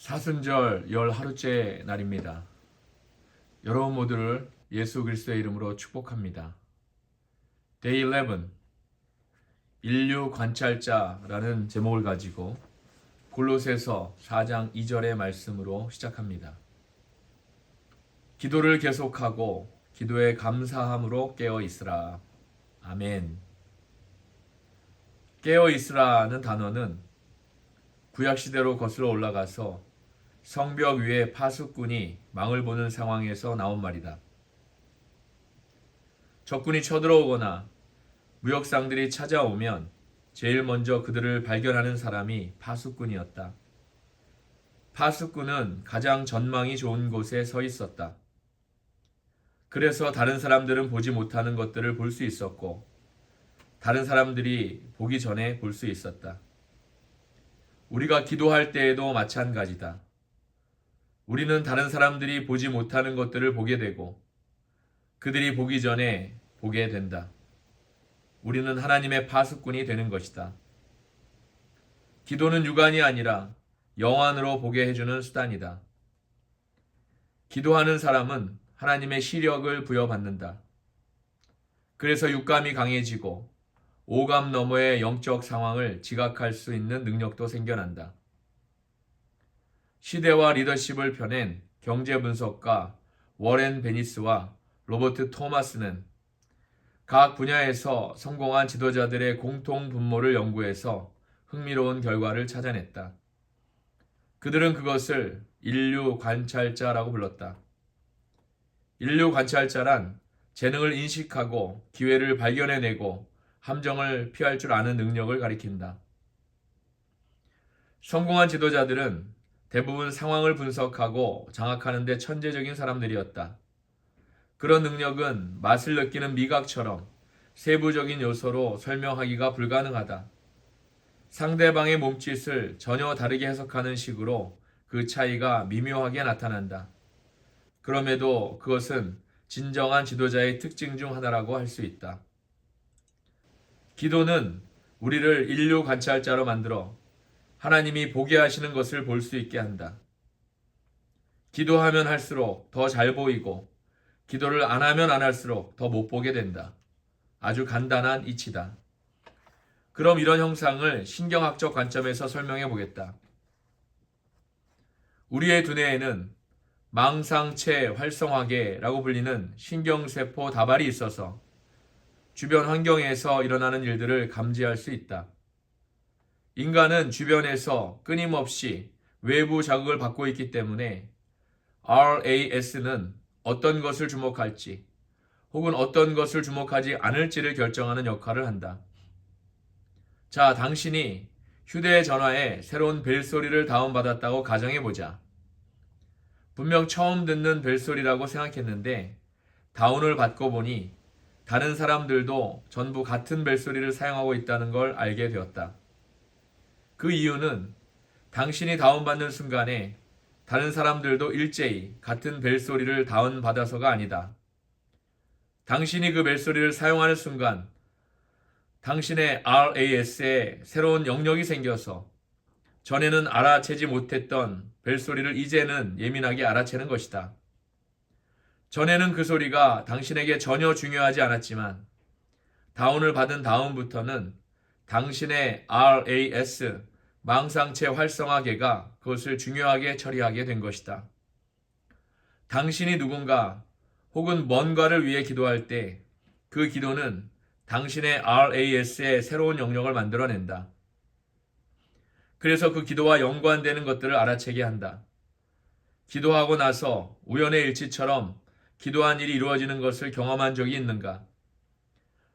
사순절 열 하루째 날입니다. 여러분 모두를 예수 그리스도의 이름으로 축복합니다. Day 11 인류 관찰자라는 제목을 가지고 골로새서 4장 2절의 말씀으로 시작합니다. 기도를 계속하고 기도에 감사함으로 깨어 있으라. 아멘. 깨어 있으라는 단어는 구약시대로 거슬러 올라가서 성벽 위에 파수꾼이 망을 보는 상황에서 나온 말이다. 적군이 쳐들어오거나 무역상들이 찾아오면 제일 먼저 그들을 발견하는 사람이 파수꾼이었다. 파수꾼은 가장 전망이 좋은 곳에 서 있었다. 그래서 다른 사람들은 보지 못하는 것들을 볼 수 있었고, 다른 사람들이 보기 전에 볼 수 있었다. 우리가 기도할 때에도 마찬가지다. 우리는 다른 사람들이 보지 못하는 것들을 보게 되고 그들이 보기 전에 보게 된다. 우리는 하나님의 파수꾼이 되는 것이다. 기도는 육안이 아니라 영안으로 보게 해주는 수단이다. 기도하는 사람은 하나님의 시력을 부여받는다. 그래서 육감이 강해지고 오감 너머의 영적 상황을 지각할 수 있는 능력도 생겨난다. 시대와 리더십을 펴낸 경제분석가 워렌 베니스와 로버트 토마스는 각 분야에서 성공한 지도자들의 공통 분모를 연구해서 흥미로운 결과를 찾아냈다. 그들은 그것을 인류 관찰자라고 불렀다. 인류 관찰자란 재능을 인식하고 기회를 발견해내고 함정을 피할 줄 아는 능력을 가리킨다. 성공한 지도자들은 대부분 상황을 분석하고 장악하는 데 천재적인 사람들이었다. 그런 능력은 맛을 느끼는 미각처럼 세부적인 요소로 설명하기가 불가능하다. 상대방의 몸짓을 전혀 다르게 해석하는 식으로 그 차이가 미묘하게 나타난다. 그럼에도 그것은 진정한 지도자의 특징 중 하나라고 할 수 있다. 기도는 우리를 인류 관찰자로 만들어 하나님이 보게 하시는 것을 볼 수 있게 한다. 기도하면 할수록 더 잘 보이고 기도를 안 하면 안 할수록 더 못 보게 된다. 아주 간단한 이치다. 그럼 이런 형상을 신경학적 관점에서 설명해 보겠다. 우리의 두뇌에는 망상체 활성화계라고 불리는 신경세포 다발이 있어서 주변 환경에서 일어나는 일들을 감지할 수 있다. 인간은 주변에서 끊임없이 외부 자극을 받고 있기 때문에 RAS는 어떤 것을 주목할지 혹은 어떤 것을 주목하지 않을지를 결정하는 역할을 한다. 자, 당신이 휴대전화에 새로운 벨소리를 다운받았다고 가정해보자. 분명 처음 듣는 벨소리라고 생각했는데 다운을 받고 보니 다른 사람들도 전부 같은 벨소리를 사용하고 있다는 걸 알게 되었다. 그 이유는 당신이 다운받는 순간에 다른 사람들도 일제히 같은 벨소리를 다운받아서가 아니다. 당신이 그 벨소리를 사용하는 순간 당신의 RAS에 새로운 영역이 생겨서 전에는 알아채지 못했던 벨소리를 이제는 예민하게 알아채는 것이다. 전에는 그 소리가 당신에게 전혀 중요하지 않았지만 다운을 받은 다음부터는 당신의 RAS, 망상체 활성화계가 그것을 중요하게 처리하게 된 것이다. 당신이 누군가 혹은 뭔가를 위해 기도할 때 그 기도는 당신의 RAS의 새로운 영역을 만들어낸다. 그래서 그 기도와 연관되는 것들을 알아채게 한다. 기도하고 나서 우연의 일치처럼 기도한 일이 이루어지는 것을 경험한 적이 있는가?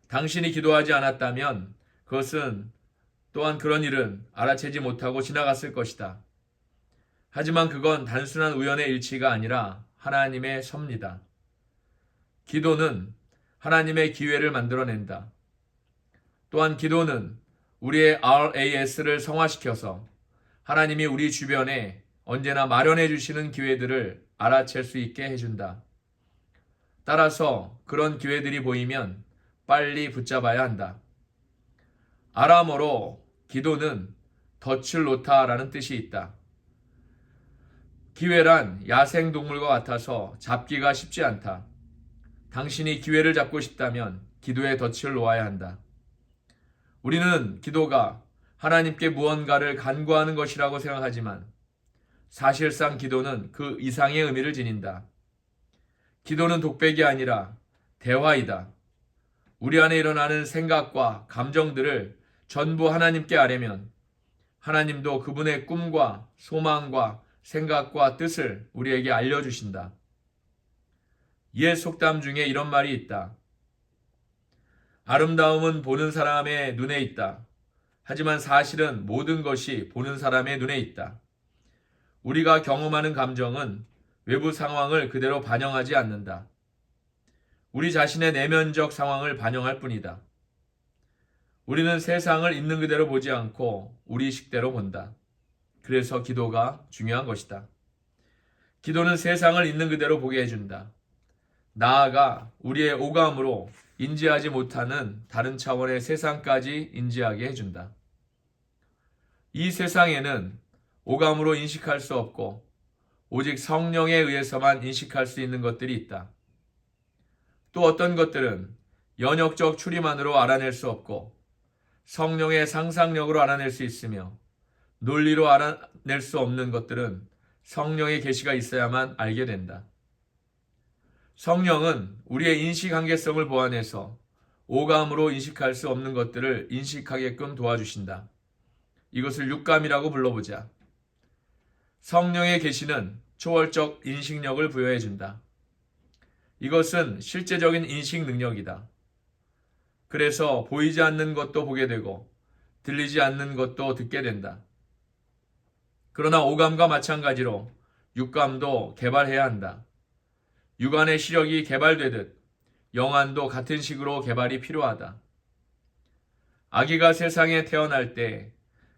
당신이 기도하지 않았다면 그것은 또한 그런 일은 알아채지 못하고 지나갔을 것이다. 하지만 그건 단순한 우연의 일치가 아니라 하나님의 섭니다. 기도는 하나님의 기회를 만들어낸다. 또한 기도는 우리의 RAS를 성화시켜서 하나님이 우리 주변에 언제나 마련해 주시는 기회들을 알아챌 수 있게 해준다. 따라서 그런 기회들이 보이면 빨리 붙잡아야 한다. 아람어로 기도는 덫을 놓다라는 뜻이 있다. 기회란 야생동물과 같아서 잡기가 쉽지 않다. 당신이 기회를 잡고 싶다면 기도의 덫을 놓아야 한다. 우리는 기도가 하나님께 무언가를 간구하는 것이라고 생각하지만 사실상 기도는 그 이상의 의미를 지닌다. 기도는 독백이 아니라 대화이다. 우리 안에 일어나는 생각과 감정들을 전부 하나님께 아뢰면 하나님도 그분의 꿈과 소망과 생각과 뜻을 우리에게 알려주신다. 옛 속담 중에 이런 말이 있다. 아름다움은 보는 사람의 눈에 있다. 하지만 사실은 모든 것이 보는 사람의 눈에 있다. 우리가 경험하는 감정은 외부 상황을 그대로 반영하지 않는다. 우리 자신의 내면적 상황을 반영할 뿐이다. 우리는 세상을 있는 그대로 보지 않고 우리 식대로 본다. 그래서 기도가 중요한 것이다. 기도는 세상을 있는 그대로 보게 해준다. 나아가 우리의 오감으로 인지하지 못하는 다른 차원의 세상까지 인지하게 해준다. 이 세상에는 오감으로 인식할 수 없고 오직 성령에 의해서만 인식할 수 있는 것들이 있다. 또 어떤 것들은 연역적 추리만으로 알아낼 수 없고 성령의 상상력으로 알아낼 수 있으며 논리로 알아낼 수 없는 것들은 성령의 계시가 있어야만 알게 된다. 성령은 우리의 인식 한계성을 보완해서 오감으로 인식할 수 없는 것들을 인식하게끔 도와주신다. 이것을 육감이라고 불러보자. 성령의 계시는 초월적 인식력을 부여해준다. 이것은 실제적인 인식 능력이다. 그래서 보이지 않는 것도 보게 되고 들리지 않는 것도 듣게 된다. 그러나 오감과 마찬가지로 육감도 개발해야 한다. 육안의 시력이 개발되듯 영안도 같은 식으로 개발이 필요하다. 아기가 세상에 태어날 때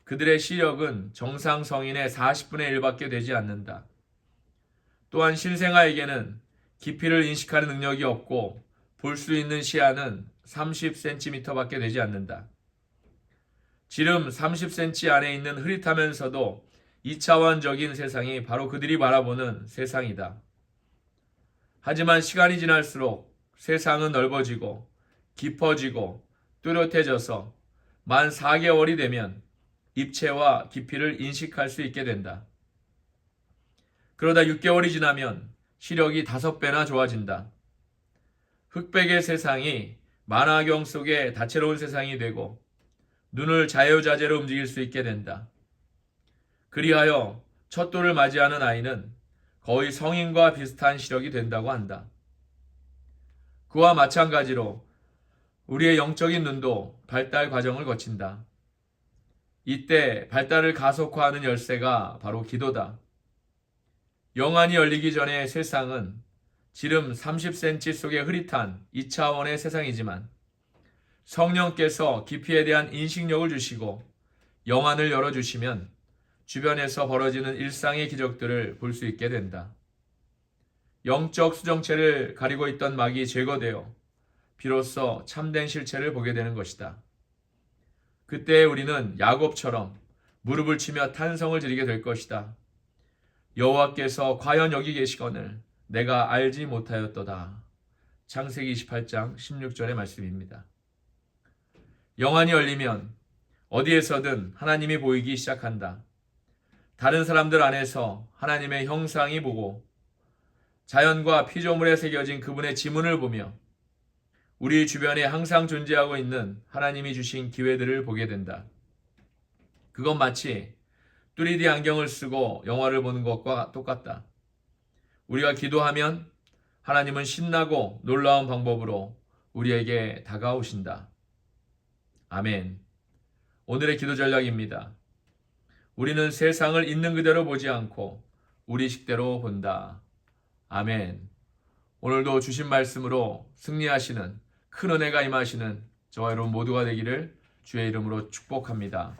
그들의 시력은 정상 성인의 40분의 1밖에 되지 않는다. 또한 신생아에게는 깊이를 인식하는 능력이 없고 볼 수 있는 시야는 30cm밖에 되지 않는다. 지름 30cm 안에 있는 흐릿하면서도 2차원적인 세상이 바로 그들이 바라보는 세상이다. 하지만 시간이 지날수록 세상은 넓어지고 깊어지고 뚜렷해져서 만 4개월이 되면 입체와 깊이를 인식할 수 있게 된다. 그러다 6개월이 지나면 시력이 5배나 좋아진다. 흑백의 세상이 만화경 속의 다채로운 세상이 되고 눈을 자유자재로 움직일 수 있게 된다. 그리하여 첫 돌을 맞이하는 아이는 거의 성인과 비슷한 시력이 된다고 한다. 그와 마찬가지로 우리의 영적인 눈도 발달 과정을 거친다. 이때 발달을 가속화하는 열쇠가 바로 기도다. 영안이 열리기 전에 세상은 지름 30cm 속의 흐릿한 2차원의 세상이지만 성령께서 깊이에 대한 인식력을 주시고 영안을 열어주시면 주변에서 벌어지는 일상의 기적들을 볼 수 있게 된다. 영적 수정체를 가리고 있던 막이 제거되어 비로소 참된 실체를 보게 되는 것이다. 그때 우리는 야곱처럼 무릎을 치며 탄성을 지르게 될 것이다. 여호와께서 과연 여기 계시거늘 내가 알지 못하였도다. 창세기 28장 16절의 말씀입니다. 영안이 열리면 어디에서든 하나님이 보이기 시작한다. 다른 사람들 안에서 하나님의 형상이 보고 자연과 피조물에 새겨진 그분의 지문을 보며 우리 주변에 항상 존재하고 있는 하나님이 주신 기회들을 보게 된다. 그건 마치 3D 안경을 쓰고 영화를 보는 것과 똑같다. 우리가 기도하면 하나님은 신나고 놀라운 방법으로 우리에게 다가오신다. 아멘. 오늘의 기도 전략입니다. 우리는 세상을 있는 그대로 보지 않고 우리 식대로 본다. 아멘. 오늘도 주신 말씀으로 승리하시는 큰 은혜가 임하시는 저와 여러분 모두가 되기를 주의 이름으로 축복합니다.